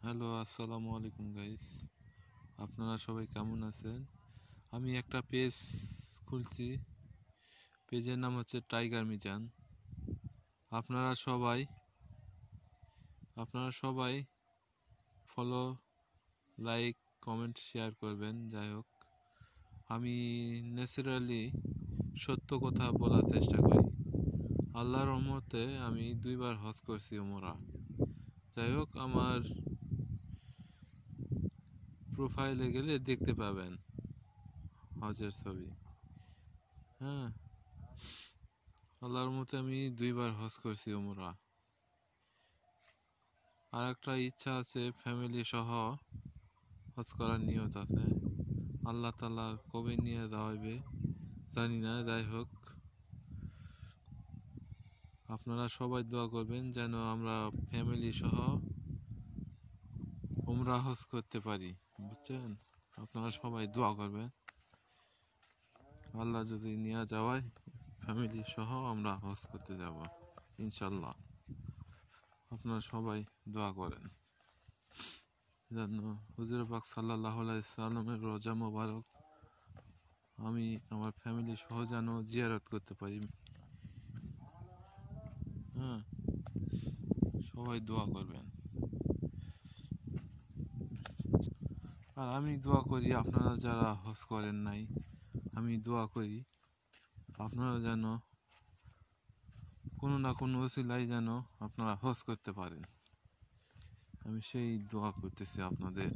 Hello, আসসালামু আলাইকুম guys. আপনারা সবাই কেমন আছেন? আমি একটা পেজ খুলছি। পেজের নাম হচ্ছে টাইগার মিজান। আপনারা সবাই ফলো, লাইক, কমেন্ট, শেয়ার করবেন। যাই হোক, আমি ন্যাচারালি সত্য কথা বলার চেষ্টা করি। আল্লাহর রহমতে আমি 2বার হজ করছি ওমরা। যাই হোক, আমার প্রোফাইলে গেলে দেখতে পাবেন হজের ছবি। হ্যাঁ, আল্লাহর মতে আমি 2বার হজ করছি ওমরা। আর একটা ইচ্ছা আছে, ফ্যামিলি সহ হজ করার নিয়ত আছে। আল্লাহ তাআলা কবে নিয়ে যাওয়াবে জানি না। যাই হোক, আপনারা সবাই দোয়া করবেন যেন আমরা ফ্যামিলি সহ ওমরা হজ করতে পারি, বুঝছেন? আপনারা সবাই দোয়া করবেন, আল্লাহ যদি নিয়ে যাওয়ায় ফ্যামিলি সহ আমরা হজ করতে যাব ইনশাল্লাহ। আপনারা সবাই দোয়া করেন যেন হুজুর পাক সাল্লাল্লাহু আলাইহি সাল্লামের রোজা মোবারক আমি আমার ফ্যামিলি সহ যেন জিয়ারত করতে পারি। হ্যাঁ, সবাই দোয়া করবেন। আর আমি দোয়া করি, আপনারা যারা হজ করেন নাই, আমি দোয়া করি আপনারা যেন কোনো না কোনো ওসিলায় যেন আপনারা হজ করতে পারেন। আমি সেই দোয়া করতেছি আপনাদের।